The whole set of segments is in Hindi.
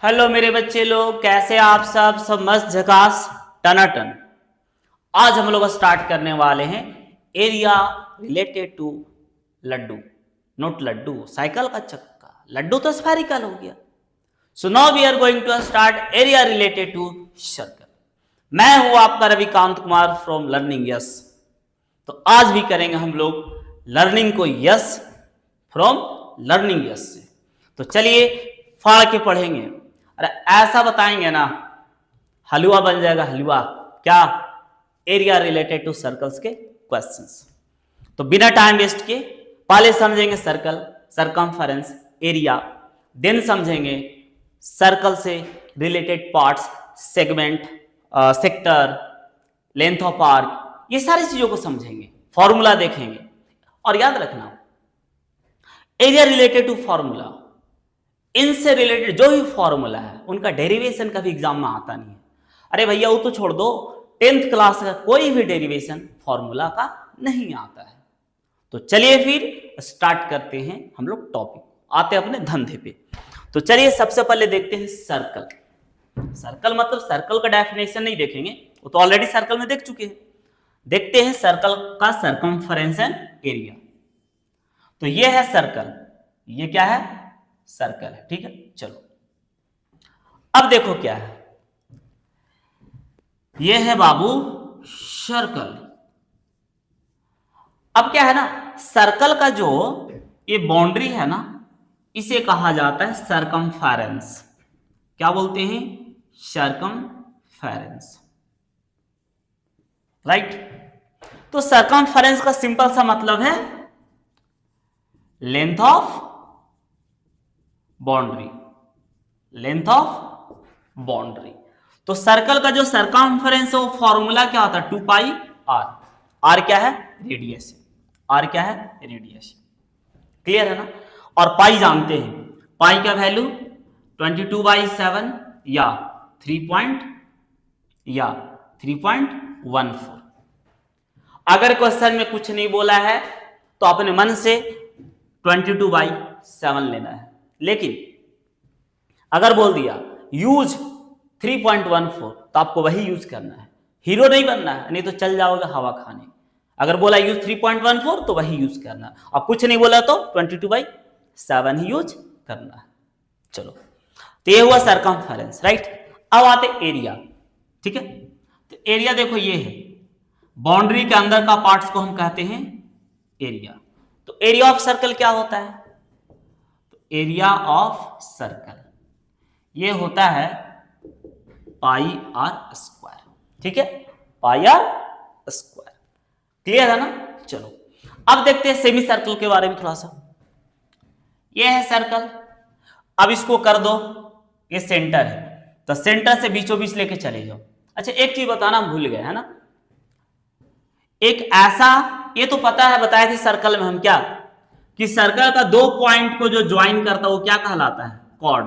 हेलो मेरे बच्चे लोग, कैसे आप सब मस्त झकास टनाटन। आज हम लोग स्टार्ट करने वाले हैं area related to laddu. Note लड्डू साइकिल का चक्का, लड्डू तो स्फेरिकल हो गया। So now we are going to start area related to circle. मैं हूं आपका Ravikant Kumar from learning yes. तो आज भी करेंगे हम लोग लर्निंग को यस फ्रॉम लर्निंग यस से। तो चलिए फाड़ के पढ़ेंगे। अरे ऐसा बताएंगे ना हलवा बन जाएगा हलवा। क्या? एरिया रिलेटेड टू सर्कल्स के क्वेश्चंस। तो बिना टाइम वेस्ट किए पहले समझेंगे सर्कल, सरकमफेरेंस, एरिया, देन समझेंगे सर्कल से related parts, segment, sector, length of arc, ये सारी चीजों को समझेंगे, फॉर्मूला देखेंगे। और याद रखना एरिया रिलेटेड टू फॉर्मूला, इनसे रिलेटेड जो भी फॉर्मूला है उनका डेरिवेशन कभी एग्जाम में आता नहीं है। अरे भैया वो तो छोड़ दो, 10th क्लास का कोई भी डेरिवेशन फॉर्मूला का नहीं आता है। तो चलिए फिर स्टार्ट करते हैं हम लोग टॉपिक, आते हैं अपने धंधे पे। तो चलिए सबसे पहले देखते हैं सर्कल। सर्कल मतलब सर्कल का डेफिनेशन नहीं देखेंगे, वो तो ऑलरेडी सर्कल में देख चुके हैं। देखते हैं सर्कल का सरकमफेरेंस एंड एरिया। तो ये है सर्कल, ये क्या है? सर्कल है। ठीक है, चलो अब देखो क्या है, ये है बाबू सर्कल। अब क्या है ना, सर्कल का जो ये बाउंड्री है ना, इसे कहा जाता है सरकमफेरेंस। क्या बोलते हैं? Circumference, right. तो सरकमफेरेंस का सिंपल सा मतलब है length of boundary, length of boundary. तो सर्कल का जो सरकमफेरेंस है वो फॉर्मूला क्या होता है? 2 पाई आर। आर क्या है? रेडियस। आर क्या है? रेडियस। क्लियर है ना? और पाई जानते हैं, पाई का वैल्यू 22/7 या 3.14। अगर क्वेश्चन में कुछ नहीं बोला है तो अपने मन से 22/7 लेना है। लेकिन अगर बोल दिया यूज 3.14 तो आपको वही यूज करना है, हीरो नहीं बनना है, नहीं तो चल जाओगे हवा खाने। अगर बोला यूज 3.14 तो वही यूज करना है, और कुछ नहीं बोला तो 22/7 ही यूज करना है। चलो, तो ये हुआ सरकमफेरेंस, राइट। अब आते एरिया। ठीक है, तो एरिया देखो ये है, बाउंड्री के अंदर का पार्ट्स को हम कहते हैं एरिया। तो एरिया ऑफ सर्कल क्या होता है? एरिया ऑफ सर्कल ये होता है पाई आर स्क्वायर। ठीक है, पाई आर स्क्वायर। क्लियर है ना? चलो अब देखते हैं सेमी सर्कल के बारे में थोड़ा सा। ये है सर्कल, अब इसको कर दो, ये सेंटर है, तो सेंटर से बीचों बीच लेके चले जाओ। अच्छा एक चीज बताना हम भूल गए, है ना, एक ऐसा, ये तो पता है, बताए थे सर्कल में हम क्या, कि सर्कल का 2 पॉइंट को जो ज्वाइन करता है वो क्या कहलाता है? कॉर्ड।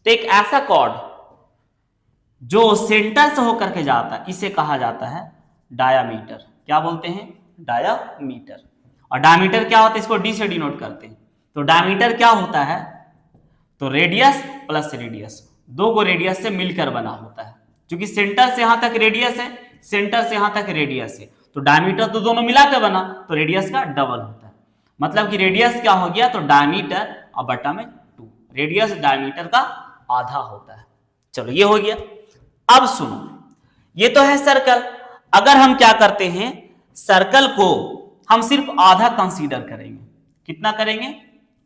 तो एक ऐसा कॉर्ड जो सेंटर से होकर के जाता है इसे कहा जाता है डायामीटर। क्या बोलते हैं? डायामीटर। और डायमीटर क्या होता है? इसको डी से डिनोट करते हैं। तो डायमीटर क्या होता है? तो रेडियस प्लस रेडियस, दो को रेडियस से मिलकर बना होता है। क्योंकि सेंटर से यहां तक रेडियस है, सेंटर से यहां तक रेडियस है, तो डायमीटर तो दोनों मिलाकर बना, तो रेडियस का डबल होता है। मतलब कि रेडियस क्या हो गया? तो डायमीटर और बटा में 2, रेडियस डायमीटर का आधा होता है। चलो ये हो गया। अब सुनो, ये तो है सर्कल। अगर हम क्या करते हैं, सर्कल को हम सिर्फ आधा कंसीडर करेंगे। कितना करेंगे?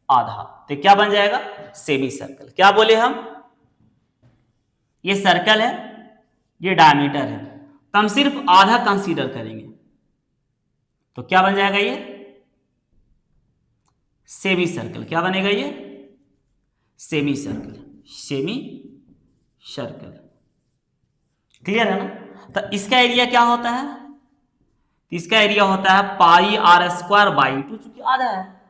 आधा। तो क्या बन जाएगा? Semi circle. क्या बोले हम? ये सर्कल है, ये डायमीटर है, तो हम सिर्फ आधा कंसीडर करेंगे, तो क्या बन जाएगा? ये सेमी सर्कल। क्या बनेगा? ये semi circle, semi circle. Clear है ना? तो इसका एरिया क्या होता है? इसका एरिया होता है पाई आर स्क्वायर बाई 2, चूंकि आधा है,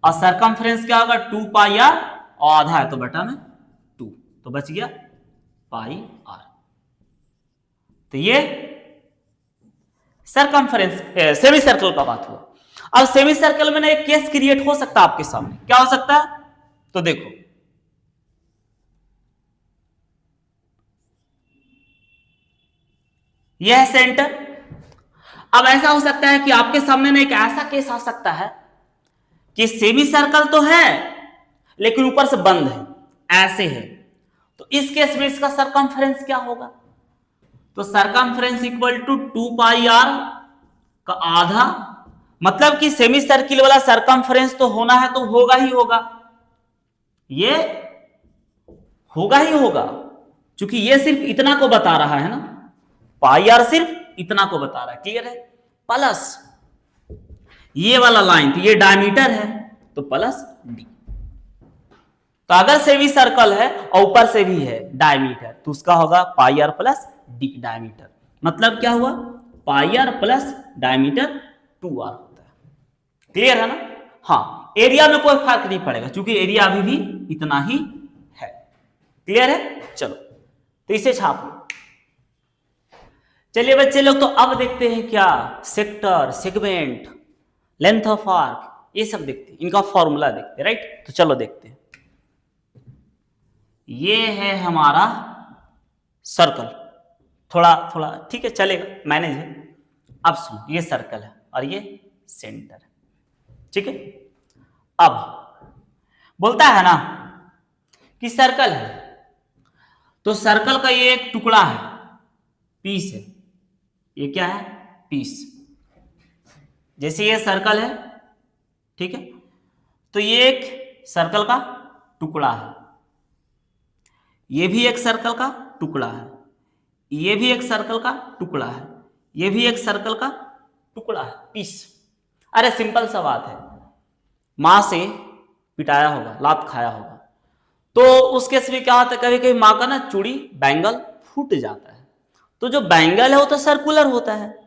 और सरकमफ्रेंस क्या होगा? 2 पाई आर, और आधा है तो बटा में 2, तो बच गया पाई आर। तो ये सरकमफ्रेंस सेमी सर्कल का बात हुआ। अब सेमी सर्कल में ना एक केस क्रिएट हो सकता है आपके सामने। क्या हो सकता है? तो देखो, यह है सेंटर। अब ऐसा हो सकता है कि आपके सामने में एक ऐसा केस आ सकता है कि सेमी सर्कल तो है लेकिन ऊपर से बंद है, ऐसे है, तो इस केस में इसका सरकमफ्रेंस क्या होगा? तो सरकमफ्रेंस इक्वल टू 2πr का आधा, मतलब कि सेमी सर्किल वाला सरकमफ्रेंस तो होना है तो होगा ही होगा, ये होगा ही होगा, क्योंकि ये सिर्फ इतना को बता रहा है ना, πr सिर्फ इतना को बता रहा है, क्लियर है? प्लस ये वाला लाइन, तो ये डायमीटर है तो प्लस डी। तो अगर सेमी सर्कल है और ऊपर से भी है डायमीटर तो उसका होगा πr प्लस डी डायमीटर। मतलब क्या हुआ? πr प्लस डायमीटर 2r होता है। क्लियर है ना? हाँ, एरिया में कोई फर्क नहीं पड़ेगा क्योंकि एरिया अभी भी इतना ही है। क्लियर है? चलो तो इसे छाप लो। चलिए बच्चे लोग, तो अब देखते हैं क्या, sector, segment, length of arc, ये सब देखते हैं, इनका फॉर्मूला देखते हैं, राइट? तो चलो देखते हैं। ये है हमारा सर्कल, थोड़ा थोड़ा ठीक है चलेगा, मैनेज है। अब सुनो, ये सर्कल है और ये सेंटर है, ठीक है? अब बोलता है ना कि सर्कल है, तो सर्कल का ये एक टुकड़ा है, पीस है, ये क्या है? पीस। जैसे ये सर्कल है, ठीक है, तो ये एक सर्कल का टुकड़ा है, ये भी एक सर्कल का टुकड़ा है, ये भी एक सर्कल का टुकड़ा है, ये भी एक सर्कल का टुकड़ा है, पीस। अरे सिंपल सा बात है, मां से पिटाया होगा, लात खाया होगा, तो उस केस में क्या होता है, कभी कभी मां का ना चूड़ी, बैंगल फूट जाता है, तो जो बैंगल है वो तो सर्कुलर होता है,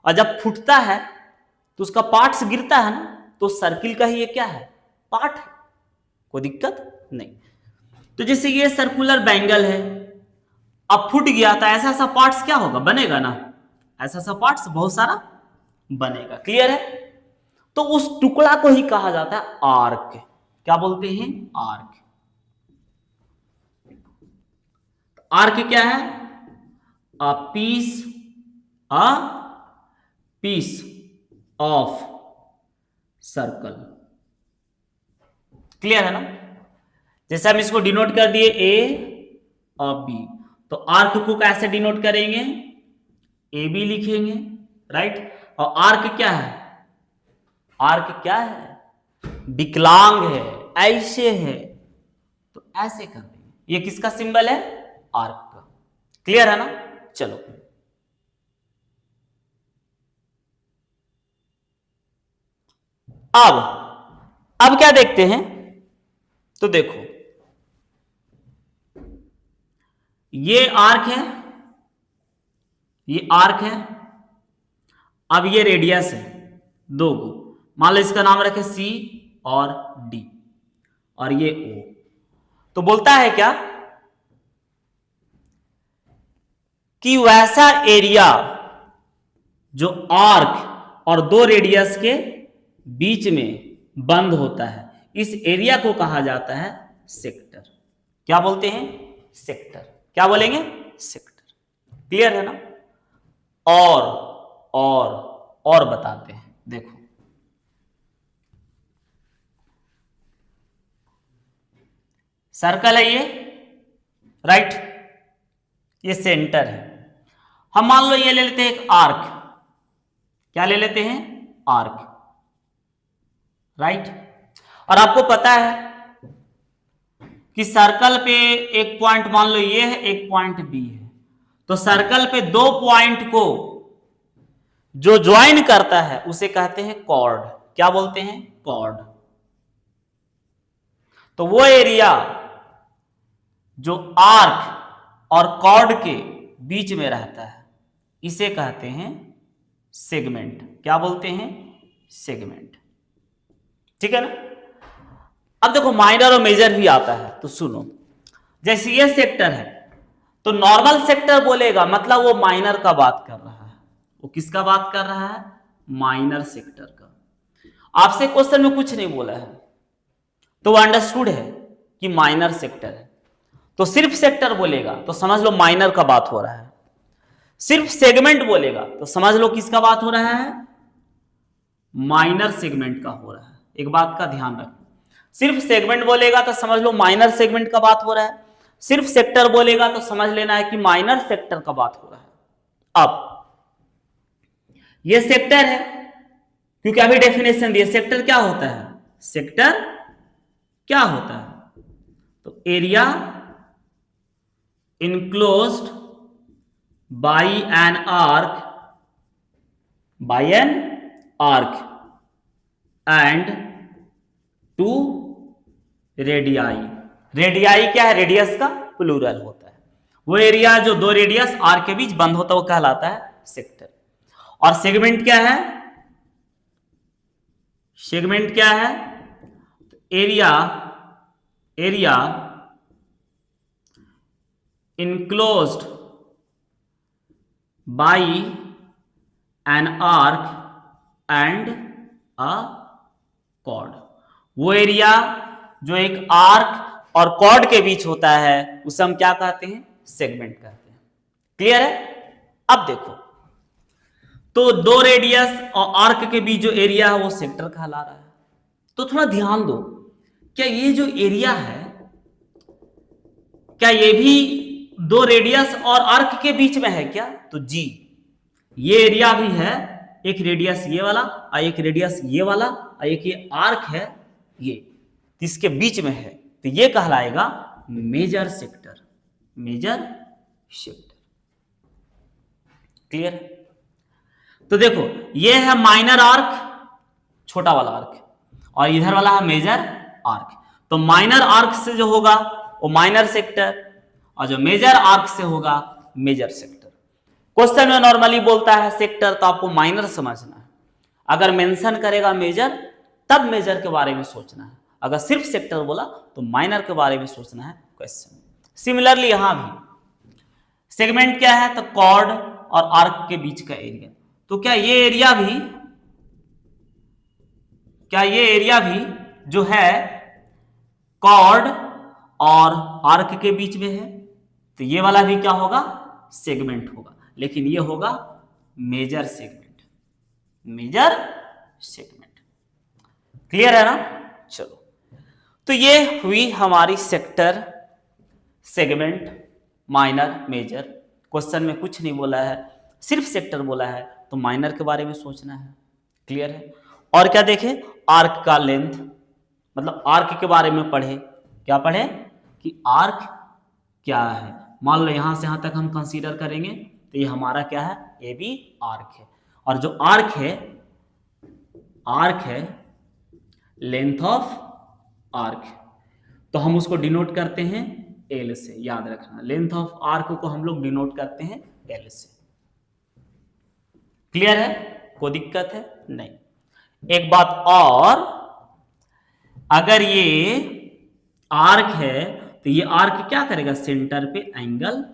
और जब फूटता है तो उसका पार्ट्स गिरता है ना, तो सर्किल का ही ये क्या है? पार्ट है, कोई दिक्कत नहीं। तो जैसे ये सर्कुलर बैंगल है, अब फूट गया तो ऐसा ऐसा पार्ट्स क्या होगा? बनेगा ना, ऐसा ऐसा पार्ट्स बहुत सारा बनेगा। क्लियर है? तो उस टुकड़ा को ही कहा जाता है आर्क। क्या बोलते हैं? आर्क। आर्क क्या है? A piece of circle. Clear है ना? जैसे हम इसको डिनोट कर दिए ए और बी, तो आर्क को कैसे डिनोट करेंगे? ए बी लिखेंगे, राइट? और आर्क क्या है? आर्क क्या है? विकलांग है, ऐसे है, तो ऐसे कर देंगे। ये किसका सिंबल है? आर्क का। क्लियर है ना? चलो अब क्या देखते हैं, तो देखो ये आर्क है, ये आर्क है, अब ये रेडियस है, दो गो, मान लो इसका नाम रखे सी और डी, और ये ओ। तो बोलता है क्या कि वैसा एरिया जो आर्क और दो रेडियस के बीच में बंद होता है, इस एरिया को कहा जाता है सेक्टर। क्या बोलते हैं? सेक्टर। क्या बोलेंगे? सेक्टर। क्लियर है ना? और बताते हैं, देखो सर्कल है ये, राइट? ये सेंटर है। हम मान लो ये ले लेते हैं एक आर्क। क्या ले लेते हैं? Arc, right? और आपको पता है कि सर्कल पे एक पॉइंट मान लो ये है, एक पॉइंट बी है, तो सर्कल पे दो पॉइंट को जो ज्वाइन करता है उसे कहते हैं कॉर्ड। क्या बोलते हैं? कॉर्ड। तो वो एरिया जो आर्क और कॉर्ड के बीच में रहता है इसे कहते हैं सेगमेंट। क्या बोलते हैं? सेगमेंट। ठीक है ना? अब देखो माइनर और मेजर भी आता है, तो सुनो, जैसे ये सेक्टर है तो नॉर्मल सेक्टर बोलेगा, मतलब वो माइनर का बात कर रहा है। वो किसका बात कर रहा है? माइनर सेक्टर का। आपसे क्वेश्चन में कुछ नहीं बोला है तो वो अंडरस्टूड है कि माइनर सेक्टर है, तो सिर्फ सेक्टर बोलेगा तो समझ लो माइनर का बात हो रहा है। सिर्फ सेगमेंट बोलेगा तो समझ लो किसका बात हो रहा है, माइनर सेगमेंट का हो रहा है। एक बात का ध्यान रखना, सिर्फ सेगमेंट बोलेगा तो समझ लो माइनर सेगमेंट का बात हो रहा है, सिर्फ सेक्टर बोलेगा तो समझ लेना है कि माइनर सेक्टर का बात हो रहा है। अब ये सेक्टर है, क्योंकि अभी डेफिनेशन दिया, सेक्टर क्या होता है, सेक्टर क्या होता है, तो area enclosed by an arc, by an arc and two radii. Radii क्या है, रेडियस का प्लूरल होता है, वो एरिया जो दो रेडियस आर्क के बीच बंद होता है वो कहलाता है सेक्टर। और सेगमेंट क्या है, सेगमेंट क्या है, area enclosed by an arc and a cord. वो एरिया जो एक आर्क और कॉर्ड के बीच होता है उसे हम क्या कहते हैं, सेगमेंट कहते हैं। क्लियर है। अब देखो, तो दो रेडियस और आर्क के बीच जो एरिया है वो सेक्टर कहला रहा है। तो थोड़ा ध्यान दो, क्या ये जो एरिया है, क्या ये भी दो रेडियस और आर्क के बीच में है क्या, तो जी ये एरिया भी है, एक रेडियस ये वाला और एक रेडियस ये वाला और एक ये आर्क है ये, इसके बीच में है, तो ये कहलाएगा major sector, major sector. Clear. तो देखो ये है माइनर आर्क, छोटा वाला आर्क, और इधर वाला है मेजर आर्क। तो माइनर आर्क से जो होगा वो माइनर सेक्टर, और जो मेजर आर्क से होगा मेजर सेक्टर। क्वेश्चन में नॉर्मली बोलता है सेक्टर, तो आपको माइनर समझना है। अगर मेंशन करेगा मेजर तब मेजर के बारे में सोचना है, अगर सिर्फ सेक्टर बोला तो माइनर के बारे में सोचना है क्वेश्चन। सिमिलरली यहां भी सेगमेंट क्या है, तो कॉर्ड और आर्क के बीच का एरिया। तो क्या ये एरिया भी जो है कॉर्ड और आर्क के बीच में है, तो ये वाला भी क्या होगा, सेगमेंट होगा, लेकिन ये होगा major segment, major segment. Clear है ना। चलो, तो ये हुई हमारी sector, segment, minor, major. Question में कुछ नहीं बोला है, सिर्फ सेक्टर बोला है, तो माइनर के बारे में सोचना है। क्लियर है। और क्या देखें, आर्क का लेंथ, मतलब आर्क के बारे में पढ़े, क्या पढ़े कि आर्क क्या है। मान लो यहां से यहां तक हम कंसीडर करेंगे तो ये हमारा क्या है, ए बी आर्क है, और जो आर्क है लेंथ ऑफ आर्क, तो हम उसको डिनोट करते हैं एल से। याद रखना, लेंथ ऑफ आर्क को हम लोग डिनोट करते हैं एल से। क्लियर है, कोई दिक्कत है नहीं। एक बात और, अगर ये आर्क है तो ये आर्क क्या करेगा, सेंटर पे एंगल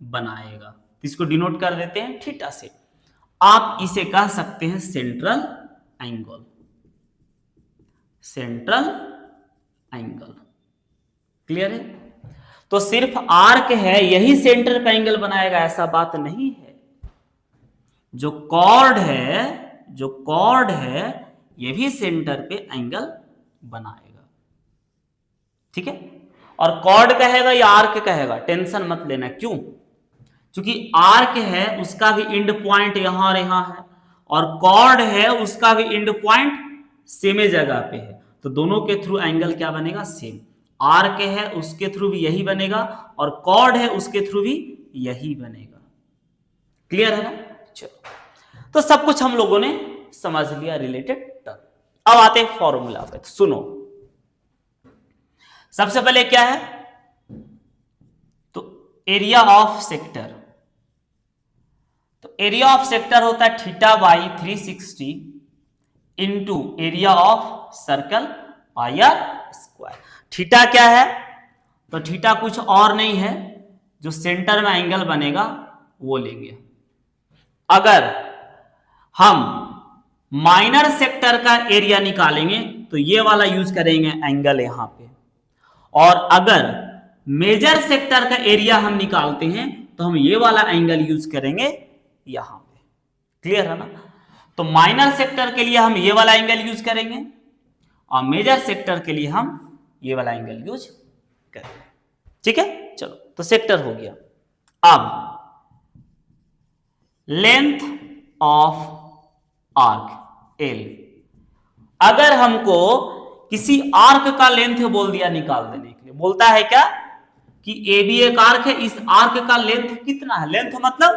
बनाएगा, तो इसको डिनोट कर देते हैं थीटा से। आप इसे कह सकते हैं central angle, central angle. Clear है। तो सिर्फ आर्क है यही सेंटर पे एंगल बनाएगा ऐसा बात नहीं है। जो कॉर्ड है ये भी सेंटर पे एंगल बनाएगा। ठीक है। और कॉर्ड कहेगा या आर्क कहेगा, टेंशन मत लेना। क्यों? क्योंकि आर्क है उसका भी एंड पॉइंट यहां और यहां है, और कॉर्ड है उसका भी एंड पॉइंट सेम जगह पे है, तो दोनों के थ्रू एंगल क्या बनेगा, सेम। आर्क है उसके थ्रू भी यही बनेगा, और कॉर्ड है उसके थ्रू भी यही बनेगा। क्लियर है ना। चलो, तो सब कुछ हम लोगों ने समझ लिया रिलेटेड टर्म। अब आते हैं फॉर्मूला पे। तो सुनो, सबसे पहले क्या है, तो एरिया ऑफ सेक्टर। तो एरिया ऑफ सेक्टर होता है theta by 360 into area of circle pi r square. Theta क्या है, तो थीटा कुछ और नहीं है, जो सेंटर में एंगल बनेगा वो लेंगे। अगर हम माइनर सेक्टर का एरिया निकालेंगे तो ये वाला यूज करेंगे एंगल यहां पे, और अगर मेजर सेक्टर का एरिया हम निकालते हैं तो हम ये वाला एंगल यूज करेंगे यहां पे। क्लियर है ना? तो माइनर सेक्टर के लिए हम ये वाला एंगल यूज करेंगे और मेजर सेक्टर के लिए हम ये वाला एंगल यूज करेंगे। ठीक है, चलो तो सेक्टर हो गया। अब लेंथ ऑफ आर्क एल, अगर हमको किसी आर्क का लेंथ बोल दिया निकाल देने के लिए, बोलता है क्या कि ए बी एक आर्क है, इस आर्क का लेंथ कितना है, लेंथ मतलब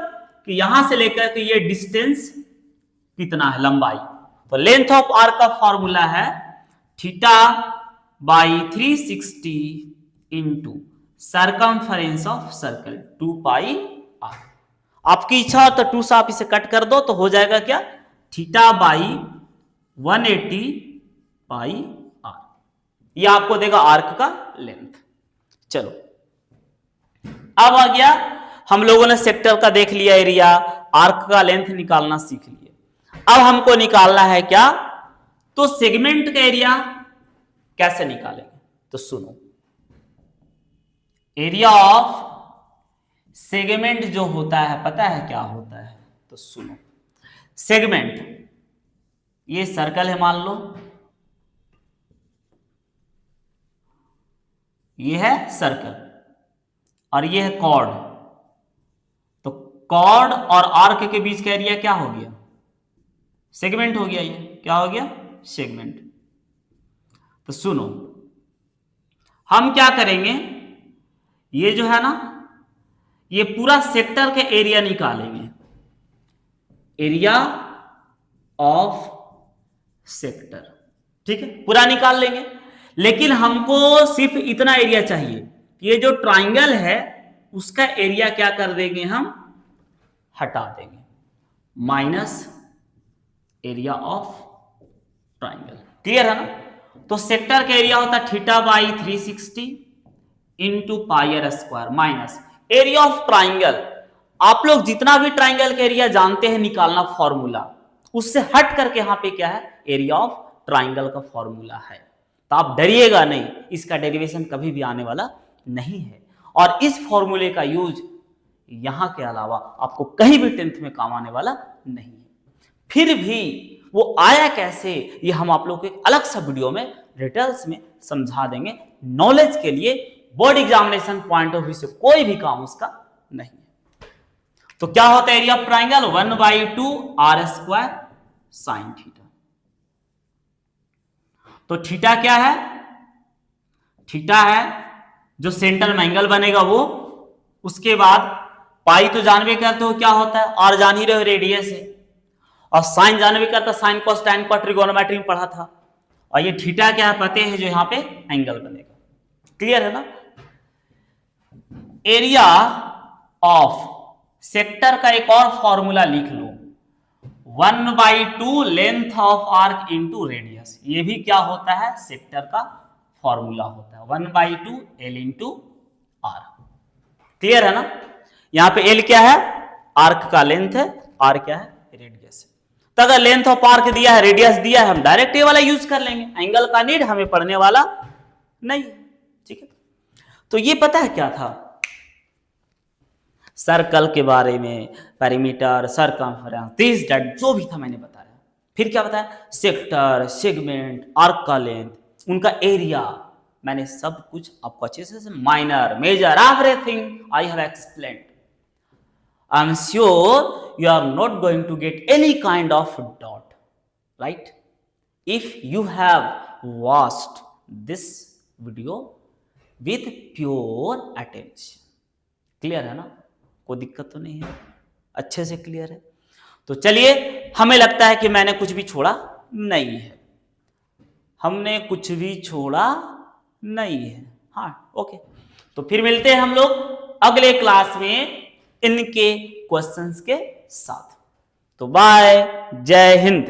कि यहां से लेकर के ये डिस्टेंस कितना है, लंबाई। तो लेंथ ऑफ आर्क का फॉर्मूला है theta by 360 into circumference of circle 2 pi r. आपकी इच्छा हो तो 2 से आप इसे कट कर दो तो हो जाएगा क्या, थीटा बाई 180 पाई आर। ये आपको देगा आर्क का लेंथ। चलो अब आ गया, हम लोगों ने सेक्टर का देख लिया एरिया, आर्क का लेंथ निकालना सीख लिए। अब हमको निकालना है क्या, तो सेगमेंट का एरिया कैसे निकालेंगे, तो सुनो। एरिया ऑफ सेगमेंट जो होता है पता है क्या होता है, तो सुनो। सेगमेंट, ये सर्कल है मान लो, ये है सर्कल और ये है कॉर्ड। तो कॉर्ड और आर्क के बीच का एरिया क्या हो गया, सेगमेंट हो गया। ये क्या हो गया, सेगमेंट। तो सुनो, हम क्या करेंगे, ये जो है ना, ये पूरा सेक्टर के एरिया निकालेंगे, एरिया ऑफ सेक्टर। ठीक है, पूरा निकाल लेंगे, लेकिन हमको सिर्फ इतना एरिया चाहिए, ये जो ट्राइंगल है उसका एरिया क्या कर देंगे, हम हटा देंगे, minus area of triangle. Clear है ना? तो सेक्टर का एरिया होता है theta by 360 into pi r square minus area of triangle. आप लोग जितना भी ट्राइंगल का एरिया जानते हैं निकालना फॉर्मूला, उससे हट करके यहां पे क्या है, एरिया ऑफ ट्राइंगल का फॉर्मूला है। तो आप डरिएगा नहीं, इसका डेरिवेशन कभी भी आने वाला नहीं है। और इस फॉर्मूले का यूज यहां के अलावा आपको कहीं भी 10th में काम आने वाला नहीं है। फिर भी वो आया कैसे, ये हम आप लोग को एक अलग सा वीडियो में डिटेल्स में समझा देंगे। नॉलेज के लिए, board examination point of view से कोई भी काम उसका नहीं है। तो क्या होता है area of triangle, 1/2 r square sine theta. तो थीटा क्या है, थीटा है जो सेंटर में एंगल बनेगा वो, उसके बाद पाई तो जानवे करते हो क्या होता है, और जान ही रहे रेडियस है, और साइन जानवे करता, साइन कॉस टैन को ट्रिगोनोमेट्री में पढ़ा था। और ये थीटा क्या है पते हैं, जो यहां पे एंगल बनेगा। क्लियर है ना? एरिया ऑफ सेक्टर का एक और फॉर्मूला लिख लो, 1/2 length of arc into radius. ये भी क्या होता है, सेक्टर का फॉर्मूला होता है, 1/2 एल इंटू आर। क्लियर है ना? यहां पे एल क्या है, आर्क का लेंथ है, आर क्या है, रेडियस है। तो अगर लेंथ ऑफ आर्क दिया है, रेडियस दिया है, हम डायरेक्ट ये वाला यूज कर लेंगे, एंगल का नीड हमें पढ़ने वाला नहीं। ठीक है, तो ये पता है क्या था, सर्कल के बारे में, पेरीमीटर, सर्कमफरेंस, दिस दैट जो भी था मैंने बताया। फिर क्या बताया, सेक्टर, सेगमेंट, आर्क का लेंथ, उनका एरिया, मैंने सब कुछ आपको अच्छे से, minor, major, everything I have explained. I am sure you are not going to get any kind of doubt, right? If you have watched this video with pure attention. Clear है ना? कोई दिक्कत तो नहीं है, अच्छे से क्लियर है। तो चलिए, हमें लगता है कि मैंने कुछ भी छोड़ा नहीं है, हमने कुछ भी छोड़ा नहीं है। हाँ, ओके। तो फिर मिलते हैं हम लोग अगले क्लास में इनके क्वेश्चंस के साथ। तो बाय, जय हिंद।